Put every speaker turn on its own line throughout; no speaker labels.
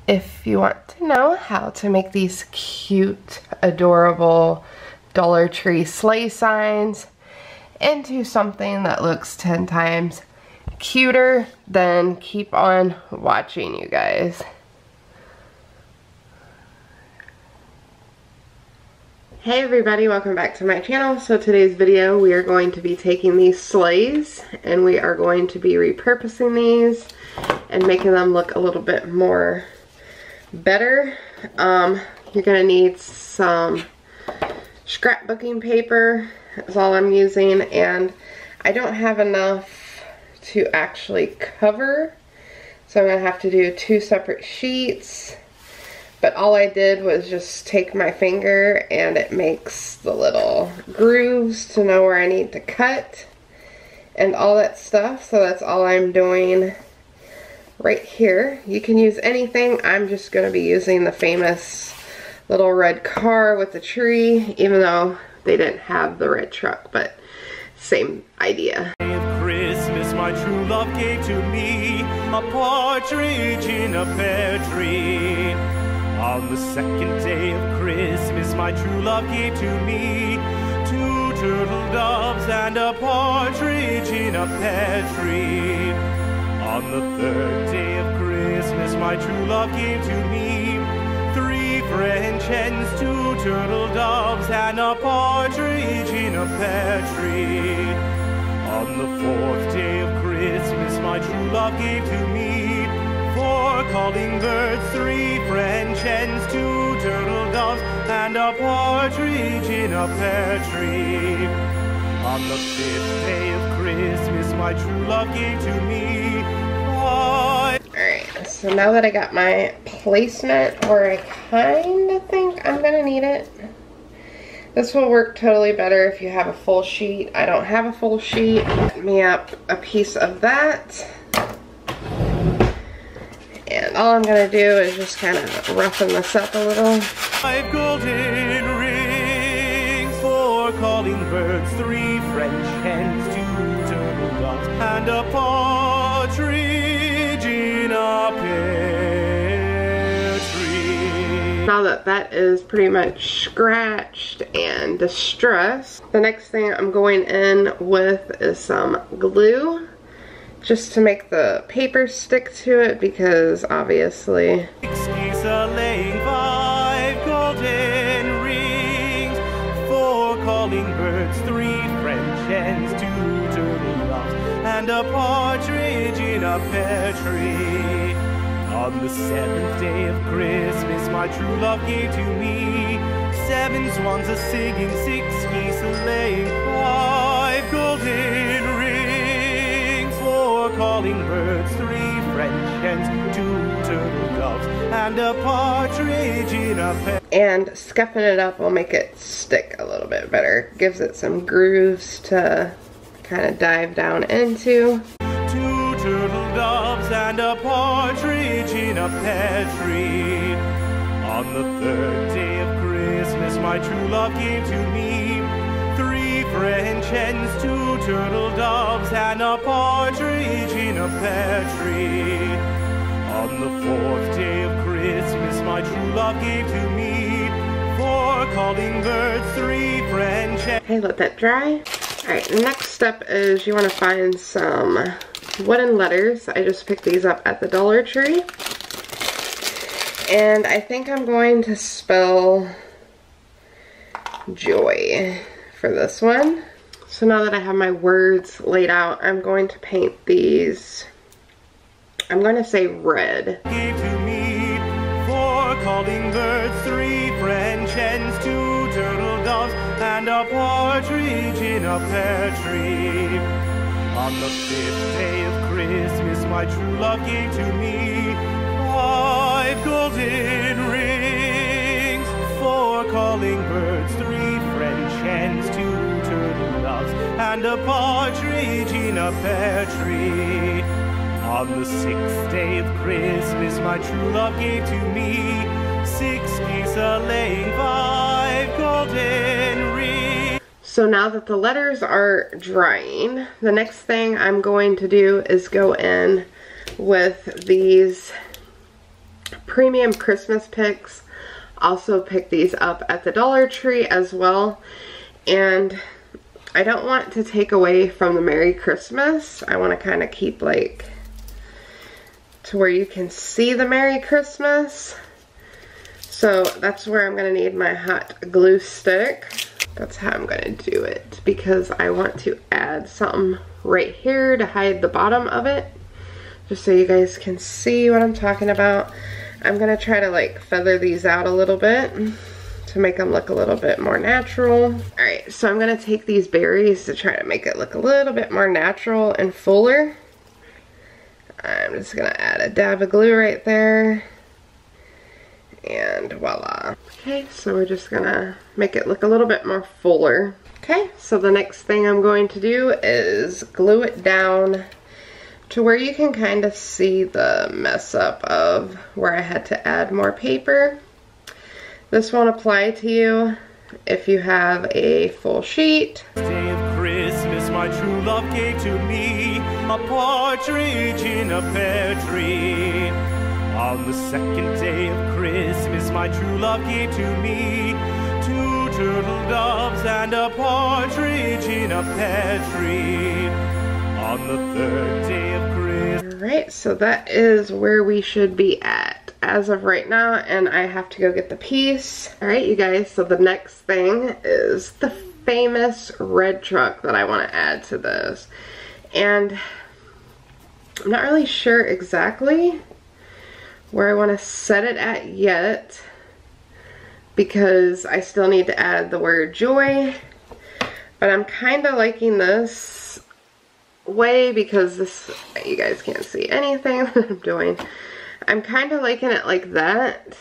If you want to know how to make these cute, adorable Dollar Tree sleigh signs into something that looks 10 times cuter, then keep on watching, you guys. Hey everybody, welcome back to my channel. So today's video we are going to be taking these sleighs and we are going to be repurposing these and making them look a little bit more better. You're gonna need some scrapbooking paper, is all I'm using, and I don't have enough to actually cover, so I'm gonna have to do 2 separate sheets. But all I did was just take my finger and it makes the little grooves to know where I need to cut and all that stuff. So that's all I'm doing right here. You can use anything. I'm just going to be using the famous little red car with the tree, even though they didn't have the red truck, but same idea.
Christmas, my true love gave to me a partridge in a pear tree. On the second day of Christmas, my true love gave to me 2 turtle doves and a partridge in a pear tree. On the third day of Christmas, my true love gave to me 3 French hens, 2 turtle doves and a partridge in a pear tree. On the 4th day of Christmas, my true love gave to me 4 calling birds, 3 French hens, 2 turtle doves, and a partridge in a pear tree. On the 5th day of Christmas, my true love gave to me 5.
Alright, so now that I got my placement where I kind of think I'm going to need it, this will work totally better if you have a full sheet. I don't have a full sheet. Cut me up a piece of that. And all I'm going to do is just kind of roughen this up a little.
5 golden rings, 4 calling birds, 3 French hens, 2 turtle doves, and a partridge in a pear tree.
Now that that is pretty much scratched and distressed, the next thing I'm going in with is some glue, just to make the paper stick to it, because obviously
6 geese are laying, 5 golden rings, 4 calling birds, 3 French hens, 2 turtle doves, and a partridge in a pear tree. On the 7th day of Christmas, my true love gave to me 7 swans are singing, 6 geese are laying, 5 golden rings, 4 calling birds, 3 French hens, 2 turtle doves, and a partridge in a pear.
And scuffing it up will make it stick a little bit better. Gives it some grooves to kind of dive down into.
2 turtle doves and a partridge in a pear tree. On the 3rd day of Christmas, my true love gave to me 3 French hens, 2 turtle doves, and a partridge in a pear tree. On the 4th day of Christmas, my true love gave to me 4 calling birds, 3 French hens.
Okay, let that dry. Alright, next step is you want to find some wooden letters. I just picked these up at the Dollar Tree. And I think I'm going to spell joy for this one. So now that I have my words laid out, I'm going to paint these, I'm going to say red.
Gave to me 4 calling birds, 3 French hens, 2 turtle doves, and a partridge in a pear tree. On the 5th day of Christmas, my true love gave to me 5 golden rings, 4 calling birds, 3 French hens, 2 turtle doves, and a partridge in a pear tree. On the 6th day of Christmas, my true love gave to me 6 geese are laying, 5 golden rings.
So now that the letters are drying, the next thing I'm going to do is go in with these premium Christmas picks. Also picked these up at the Dollar Tree as well. And I don't want to take away from the Merry Christmas. I want to kind of keep like to where you can see the Merry Christmas. So that's where I'm going to need my hot glue stick. That's how I'm going to do it, because I want to add something right here to hide the bottom of it, just so you guys can see what I'm talking about. I'm going to try to like feather these out a little bit to make them look a little bit more natural. Alright, so I'm going to take these berries to try to make it look a little bit more natural and fuller. I'm just going to add a dab of glue right there. And voila. Okay, so we're just gonna make it look a little bit more fuller. Okay, so the next thing I'm going to do is glue it down to where you can kind of see the mess up of where I had to add more paper. This won't apply to you if you have a full sheet.
Day of Christmas, my true love gave to me a partridge in a pear tree. On the second day of Christmas, my true love gave to me 2 turtle doves and a partridge in a pear tree. On the third day of Christmas.
Alright, so that is where we should be at as of right now, and I have to go get the piece. Alright, you guys, so the next thing is the famous red truck that I want to add to this. And I'm not really sure exactly where I want to set it at yet, because I still need to add the word joy, but I'm kind of liking this way because this, you guys can't see anything that I'm doing. I'm kind of liking it like that,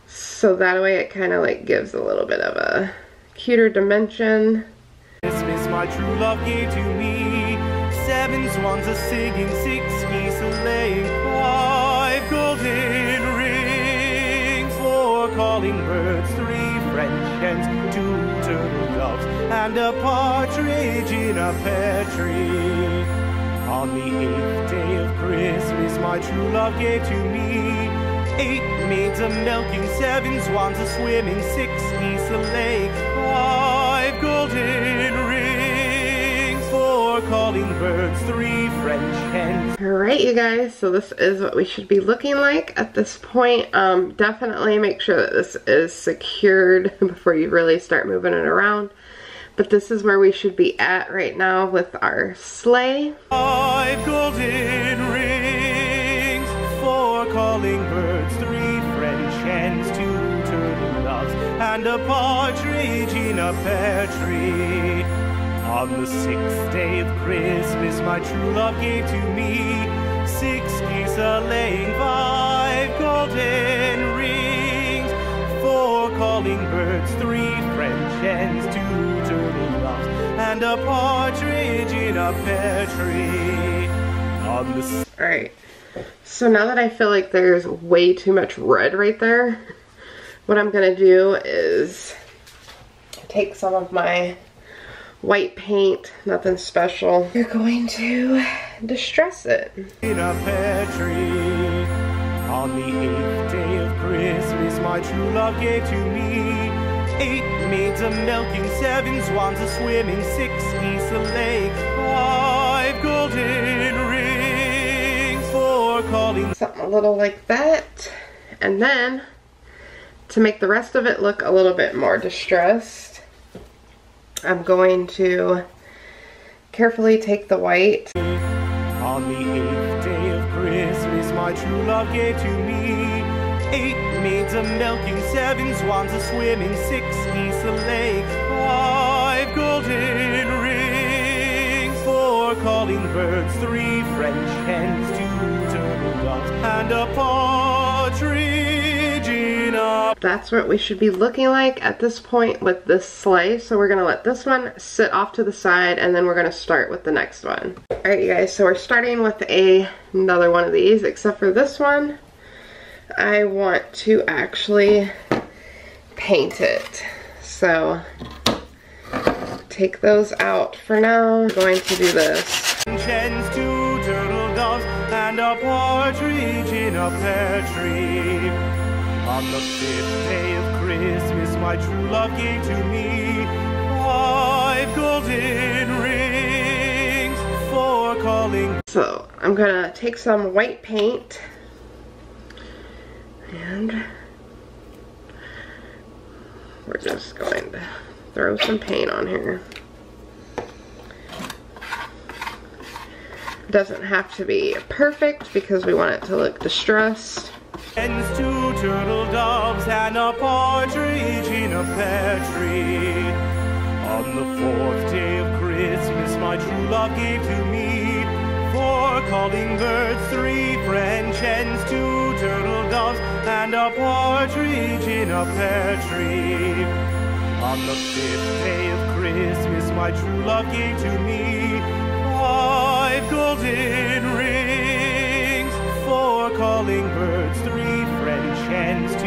so that way it kind of like gives a little bit of a cuter dimension.
Christmas, my true love gave to me 7 swans a singing, 6 geese a laying, 5 golden rings, 4 calling birds, 3 French hens, 2 turtle doves, and a partridge in a pear tree. On the 8th day of Christmas, my true love gave to me 8 maids a milking, 7 swans a swimming, 6 geese a laying, 5 golden rings, 4 calling birds, 3 French hens.
Alright, you guys, so this is what we should be looking like at this point. Definitely make sure that this is secured before you really start moving it around. But this is where we should be at right now with our sleigh.
5 golden rings, 4 calling birds, 3 French hens, 2 turtle doves, and a partridge in a pear tree. On the 6th day of Christmas, my true love gave to me 6 geese a laying, 5 golden rings, 4 calling birds, 3 French hens, 2 turtle doves, and a partridge in a pear tree. On the
Alright, so now that I feel like there's way too much red right there, what I'm going to do is take some of my white paint, nothing special. You're going to distress it.
In a pear tree. On the 8th day of Christmas, my true love gave to me 8 maids a milking, 7 swans a swimming, 6 geese a laying, 5 golden rings, 4 calling.
Something a little like that. And then, to make the rest of it look a little bit more distressed, I'm going to carefully take the white.
On the 8th day of Christmas, my true love gave to me 8 maids a milking, 7 swans a swimming, 6 geese a laying, 5 golden rings, 4 calling birds, 3 French hens, 2 turtle doves, and a partridge in a...
That's what we should be looking like at this point with this sleigh. So we're going to let this one sit off to the side, and then we're going to start with the next one. Alright, you guys, so we're starting with another one of these, except for this one I want to actually paint it. So take those out for now. I'm going to do this.
Hens, 2 turtle doves, and and a partridge in a pear tree. On the 5th day of Christmas, my true love gave to me 5 golden rings for calling.
So I'm gonna take some white paint and we're just going to throw some paint on here. It doesn't have to be perfect because we want it to look distressed.
And 2 turtle doves and a partridge in a pear tree. On the 4th day of Christmas, my true love gave to me 4 calling birds, 3 French hens, 2 turtle doves, and a partridge in a pear tree. On the 5th day of Christmas, my true love gave to me 5 golden rings, 4 calling birds, 3 French hens, 2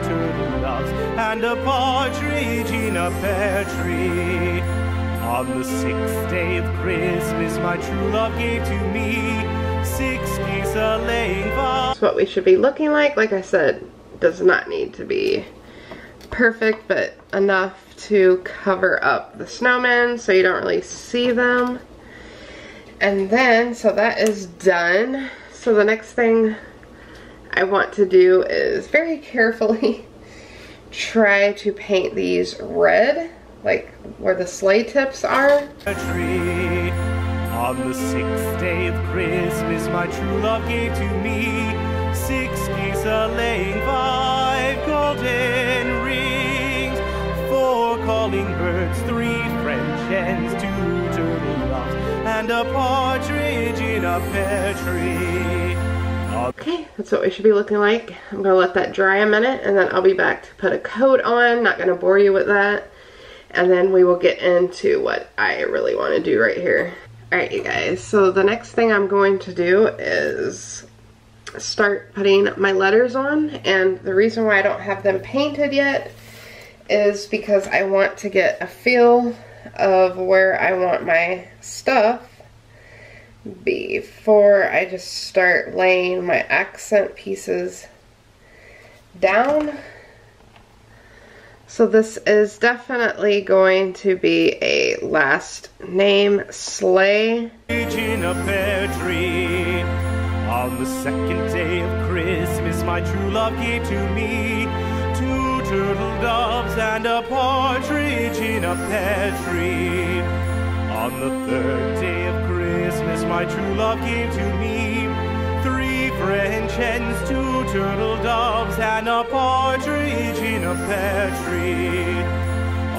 turtle doves, and a partridge in a pear tree. On the 6th day of Christmas, my true love gave to me 6 geese a-laying 5.
That's what we should be looking like. Like I said, does not need to be perfect, but enough to cover up the snowmen so you don't really see them. And then, so that is done. So the next thing I want to do is very carefully try to paint these red, like where the sleigh tips are.
A tree. On the 6th day of Christmas, my true love gave to me 6 geese a-laying 5 golden rings, 4 calling birds, 3 French hens, 2 turtle doves, and a partridge in a pear tree.
Okay, that's what we should be looking like. I'm gonna let that dry a minute and then I'll be back to put a coat on. Not gonna bore you with that. And then we will get into what I really want to do right here. Alright you guys, so the next thing I'm going to do is start putting my letters on. And the reason why I don't have them painted yet is because I want to get a feel of where I want my stuff before I just start laying my accent pieces down. So this is definitely going to be a last name sleigh.
In a pear tree. On the 2nd day of Christmas, my true love gave to me 2 turtle doves and a partridge in a pear tree. On the 3rd day of Christmas, my true love gave to me 3 French hens, 2 turtle doves, and a partridge in a pear tree.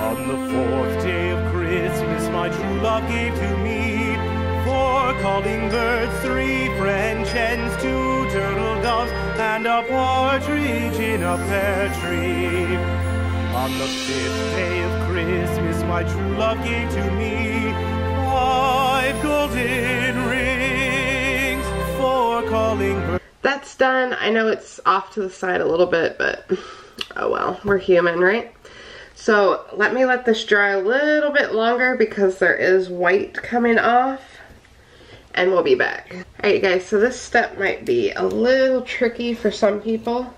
On the 4th day of Christmas, my true love gave to me 4 calling birds, 3 French hens, 2 turtle doves, and a partridge in a pear tree. On the 5th day of Christmas, my true love gave to me 5 golden rings, 4 calling birds.
That's done. I know it's off to the side a little bit, but oh well, we're human, right? So let me let this dry a little bit longer because there is white coming off, and we'll be back. Alright guys, so this step might be a little tricky for some people,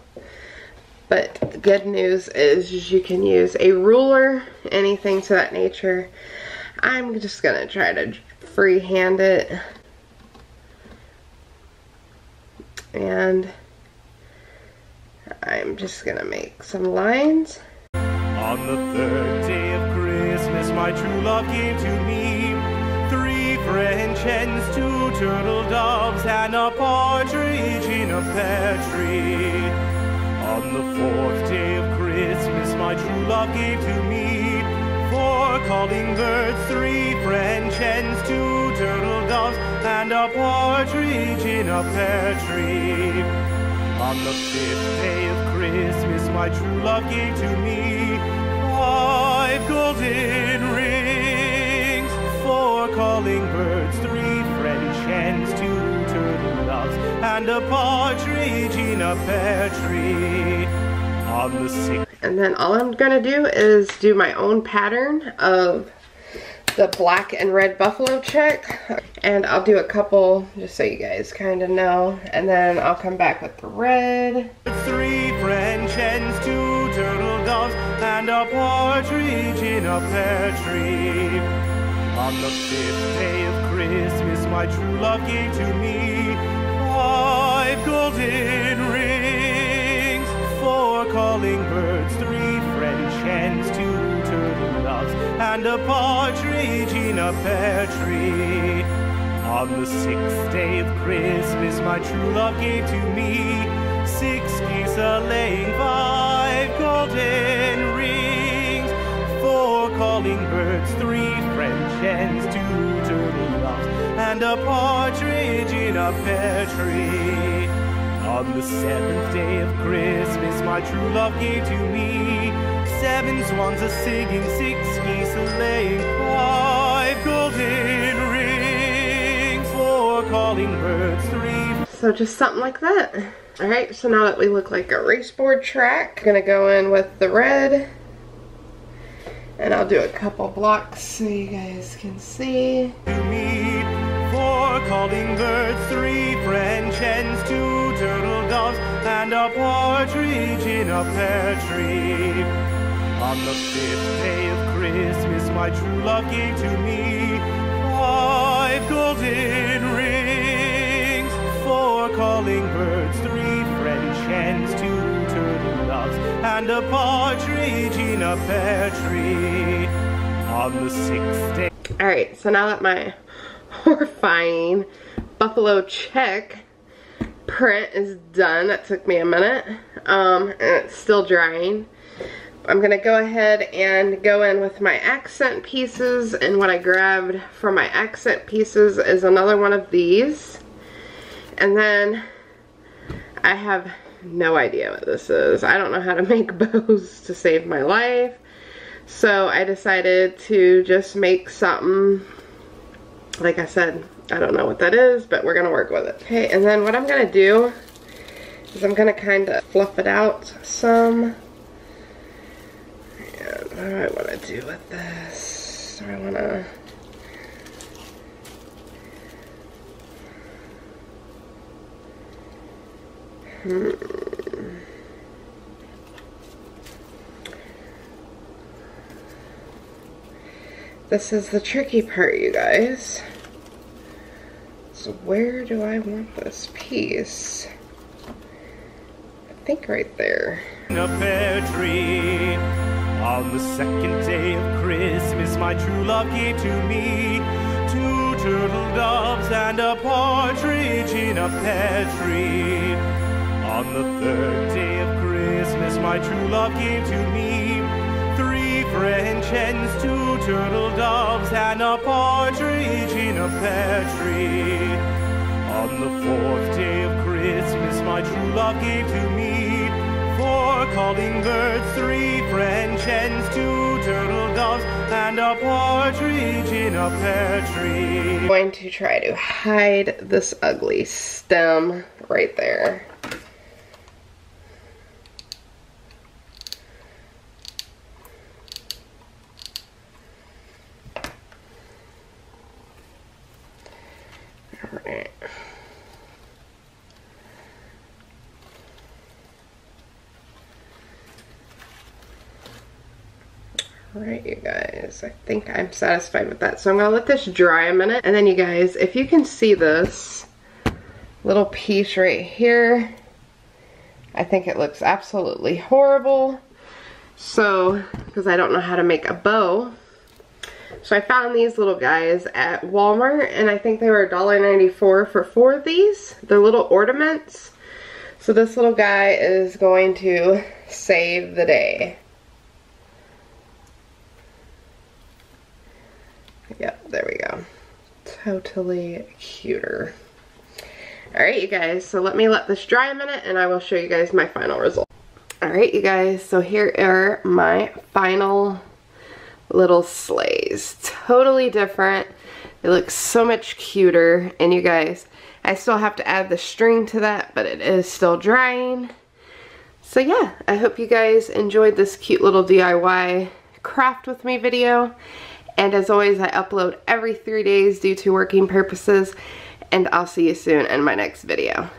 but the good news is you can use a ruler, anything to that nature. I'm just gonna try to freehand it. And I'm just gonna make some lines.
On the 3rd day of Christmas, my true love gave to me 3 French hens, 2 turtle doves, and a partridge in a pear tree. On the 4th day of Christmas, my true love gave to me 4 calling birds, 3 French hens, 2 turtle doves, and a partridge in a pear tree. On the 5th day of Christmas, my true love gave to me 5 golden rings, 4 calling birds, 3 French hens, 2 turtle doves, and a partridge in a pear tree. On the 6th.
And then all I'm gonna do is do my own pattern of the black and red buffalo check. And I'll do a couple just so you guys kind of know. And then I'll come back with the red.
3 French hens, 2 turtle doves, and a partridge in a pear tree. On the 5th day of Christmas, my true love gave to me 5 golden rings, 4 calling birds, 3 French hens, 2 turtle doves, and a partridge in a pear tree. On the 6th day of Christmas, my true love gave to me 6 geese a-laying, 5 golden rings, 4 calling birds, 3 French hens, 2 turtle doves, and a partridge in a pear tree. On the 7th day of Christmas, my true love gave to me 7 swans a-singing, 6 geese a-laying, 5 golden rings, 4 calling birds, 3.
So just something like that. Alright, so now that we look like a race board track, I'm gonna go in with the red. And I'll do a couple blocks so you guys can see.
To me, 4 calling birds, 3 French hens, 2 turtle doves, and a partridge in a pear tree. On the 5th day of Christmas, my true love gave to me 5 golden rings, 4 calling birds, 3 French hens, 2 turtle doves, and a partridge in a pear tree. On the 6th day.
Alright, so now that my horrifying buffalo check print is done, that took me a minute, and it's still drying. I'm gonna go ahead and go in with my accent pieces, and what I grabbed for my accent pieces is another one of these. And then I have no idea what this is. I don't know how to make bows to save my life. So I decided to just make something. Like I said, I don't know what that is, but we're gonna work with it. Okay, and then what I'm gonna do is I'm gonna kind of fluff it out some. And what do I want to do with this? Do I want to... This is the tricky part, you guys. So where do I want this piece? I think right there.
A pear tree. On the 2nd day of Christmas, my true love gave to me 2 turtle doves and a partridge in a pear tree. On the 3rd day of Christmas, my true love gave to me 3 French hens, 2 turtle doves, and a partridge in a pear tree. On the 4th day of Christmas, my true love gave to me 4 calling birds, 3 French hens, 2 turtle doves, and a partridge in a pear tree.
I'm going to try to hide this ugly stem right there. Alright. Alright, you guys, I think I'm satisfied with that. So I'm going to let this dry a minute. And then you guys, if you can see this little piece right here, I think it looks absolutely horrible. So, because I don't know how to make a bow. So I found these little guys at Walmart, and I think they were $1.94 for 4 of these. They're little ornaments. So this little guy is going to save the day. Yep, there we go. Totally cuter. Alright, you guys, so let me let this dry a minute and I will show you guys my final result. Alright, you guys, so here are my final little sleighs. Totally different. It looks so much cuter. And you guys, I still have to add the string to that, but it is still drying. So yeah, I hope you guys enjoyed this cute little DIY craft with me video. And as always, I upload every 3 days due to working purposes, and I'll see you soon in my next video.